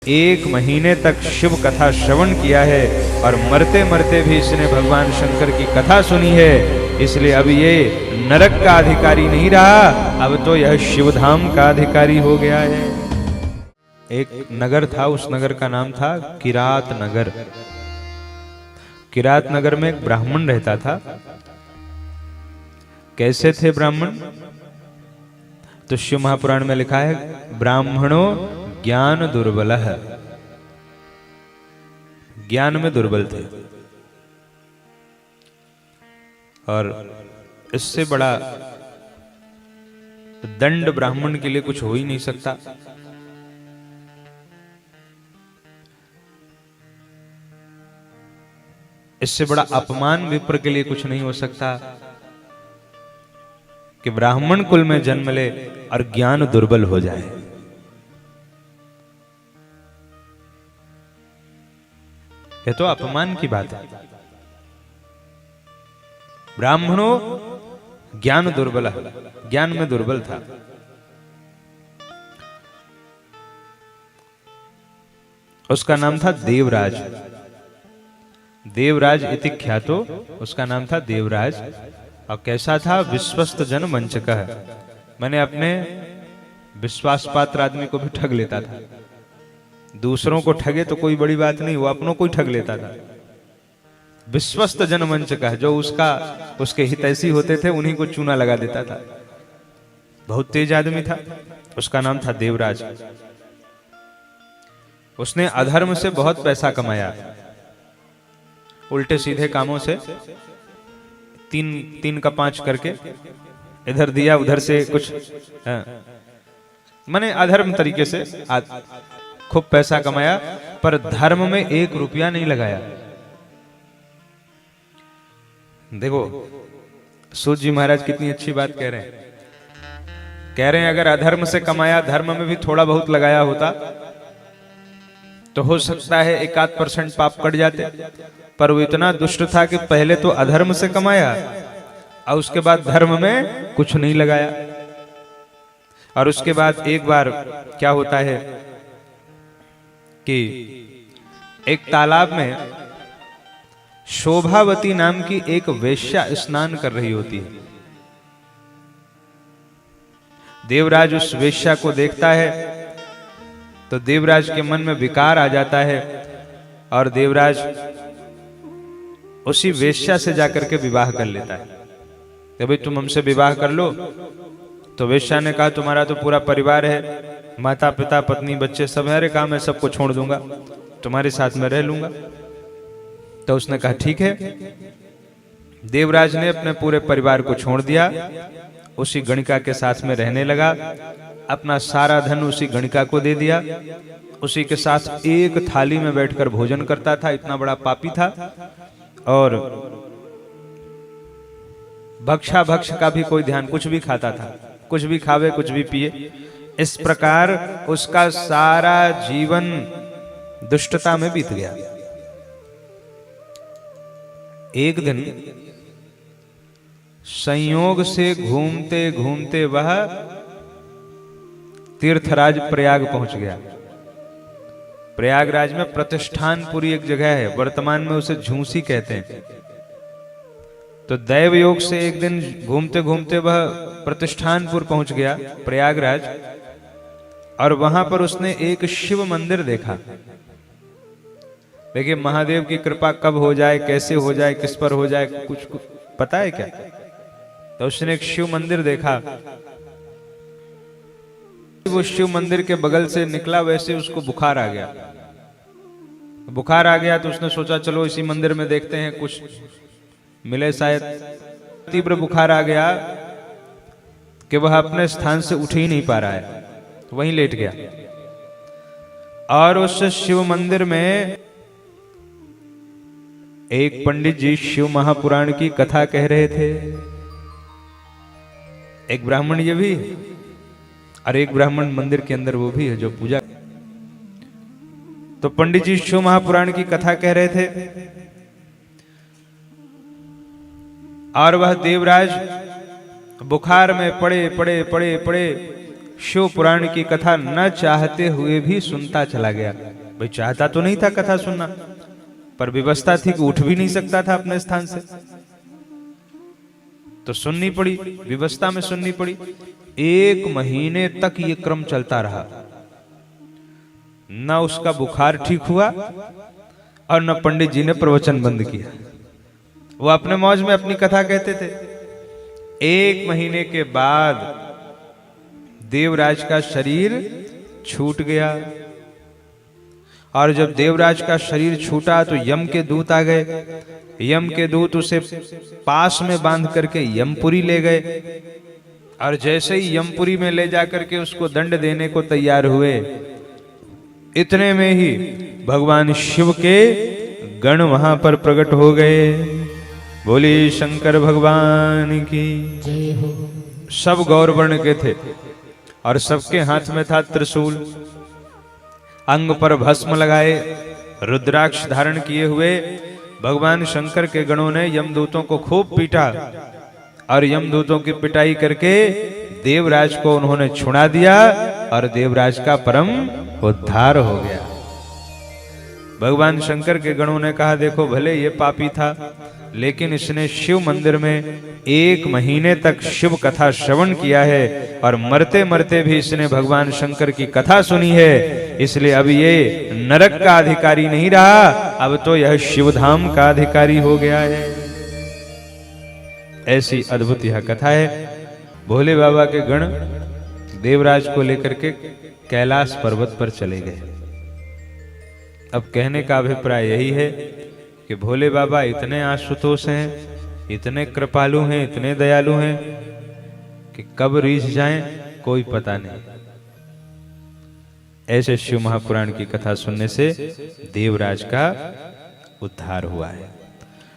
1 महीने तक शिव कथा श्रवण किया है और मरते मरते भी इसने भगवान शंकर की कथा सुनी है, इसलिए अब ये नरक का अधिकारी नहीं रहा, अब तो यह शिवधाम का अधिकारी हो गया है। एक नगर था, उस नगर का नाम था किरात नगर। किरात नगर में एक ब्राह्मण रहता था। कैसे थे ब्राह्मण? तो शिव महापुराण में लिखा है, ब्राह्मणों ज्ञान दुर्बल है, ज्ञान में दुर्बल थे। और इससे बड़ा दंड ब्राह्मण के लिए कुछ हो ही नहीं सकता। इससे बड़ा अपमान विप्र के लिए कुछ नहीं हो सकता कि ब्राह्मण कुल में जन्म ले और ज्ञान दुर्बल हो जाए। यह तो अपमान की बात है। ब्राह्मणों ज्ञान दुर्बल है, ज्ञान में दुर्बल था। उसका नाम था देवराज। देवराज इति ख्यातो, उसका नाम था देवराज। और कैसा था? विश्वस्त जन वंचकः, मैंने अपने विश्वास पात्र आदमी को भी ठग लेता था। दूसरों को ठगे तो कोई बड़ी बात नहीं, वो अपनों को ही ठग लेता था। विश्वस्त जन वंचकः, जो उसके हितैषी होते थे उन्हीं को चूना लगा देता था। बहुत तेज आदमी था। उसका नाम था देवराज। उसने अधर्म से बहुत पैसा कमाया, उल्टे सीधे कामों से। 3 का 5 करके इधर दिया, उधर से कुछ, माने अधर्म तरीके से खूब पैसा कमाया, पर धर्म में 1 रुपया नहीं लगाया। देखो सूत जी महाराज कितनी अच्छी बात कह रहे हैं। कह रहे हैं अगर अधर्म से कमाया, धर्म में भी थोड़ा बहुत लगाया होता तो हो सकता है 1-8% पाप कट जाते, पर वो इतना दुष्ट था कि पहले तो अधर्म से कमाया और उसके बाद धर्म में कुछ नहीं लगाया। और उसके बाद एक बार क्या होता है कि एक तालाब में शोभावती नाम की एक वेश्या स्नान कर रही होती है। देवराज उस वेश्या को देखता है तो देवराज के मन में विकार आ जाता है और देवराज उसी वेश्या से जाकर के विवाह कर लेता है कि भाई तुम हमसे विवाह कर लो। तो वेश्या ने कहा तुम्हारा तो पूरा परिवार है, माता पिता पत्नी बच्चे सब है, अरे काम मैं सबको छोड़ दूंगा, तुम्हारे साथ में रह लूंगा। तो उसने कहा ठीक है। देवराज ने अपने पूरे परिवार को छोड़ दिया, उसी गणिका के साथ में रहने लगा। अपना सारा धन उसी गणिका को दे दिया, उसी के साथ एक थाली में बैठकर भोजन करता था। इतना बड़ा पापी था। और भक्षा भक्ष का भी कोई ध्यान, कुछ भी खाता था, कुछ भी खावे कुछ भी पिए। इस प्रकार उसका सारा जीवन दुष्टता में बीत गया। एक दिन संयोग से घूमते घूमते वह तीर्थराज प्रयाग पहुंच गया। प्रयागराज में प्रतिष्ठानपुरी एक जगह है, वर्तमान में उसे झूसी कहते हैं। तो दैव योग से एक दिन घूमते घूमते वह प्रतिष्ठानपुर पहुंच गया, प्रयागराज। और वहां पर उसने एक शिव मंदिर देखा। देखिए महादेव की कृपा कब हो जाए, कैसे हो जाए, किस पर हो जाए, कुछ पता है क्या? तो उसने एक शिव मंदिर देखा। वो शिव मंदिर के बगल से निकला, वैसे उसको बुखार आ गया। बुखार आ गया तो उसने सोचा चलो इसी मंदिर में देखते हैं, कुछ मिले शायद। तीव्र बुखार आ गया कि वह अपने स्थान से उठ ही नहीं पा रहा है, तो वहीं लेट गया। और उस शिव मंदिर में एक पंडित जी शिव महापुराण की कथा कह रहे थे। एक ब्राह्मण ये भी, और एक ब्राह्मण मंदिर के अंदर वो भी है जो पूजा। तो पंडित जी शिव महापुराण की कथा कह रहे थे और वह देवराज बुखार में पड़े पड़े पड़े पड़े शिव पुराण की कथा न चाहते हुए भी सुनता चला गया। भाई चाहता तो नहीं था कथा सुनना, पर व्यवस्था थी कि उठ भी नहीं सकता था अपने स्थान से, तो सुननी पड़ी, व्यवस्था में सुननी पड़ी। 1 महीने तक ये क्रम चलता रहा। न उसका बुखार ठीक हुआ और न पंडित जी ने प्रवचन बंद किया। वो अपने मौज में अपनी कथा कहते थे। 1 महीने के बाद देवराज का शरीर छूट गया, और जब देवराज का शरीर छूटा तो यम के दूत आ गए। यम के दूत उसे पास में बांध करके यमपुरी ले गए, और जैसे ही यमपुरी में ले जाकर के उसको दंड देने को तैयार हुए, इतने में ही भगवान शिव के गण वहां पर प्रकट हो गए। बोली शंकर भगवान की। सब गौर वर्ण के थे और सबके हाथ में था त्रिशूल, अंग पर भस्म लगाए, रुद्राक्ष धारण किए हुए भगवान शंकर के गणों ने यमदूतों को खूब पीटा, और यमदूतों की पिटाई करके देवराज को उन्होंने छुड़ा दिया, और देवराज का परम उद्धार हो गया। भगवान शंकर के गणों ने कहा, देखो भले ये पापी था, लेकिन इसने शिव मंदिर में 1 महीने तक शिव कथा श्रवण किया है, और मरते मरते भी इसने भगवान शंकर की कथा सुनी है, इसलिए अब ये नरक का अधिकारी नहीं रहा, अब तो यह शिवधाम का अधिकारी हो गया है। ऐसी अद्भुत यह कथा है। भोले बाबा के गण देवराज को लेकर के कैलाश पर्वत पर चले गए। अब कहने का अभिप्राय यही है कि भोले बाबा इतने आशुतोष हैं, इतने कृपालु हैं, इतने दयालु हैं कि कब रीझ जाएं कोई पता नहीं। ऐसे शिव महापुराण की कथा सुनने से देवराज का उद्धार हुआ है।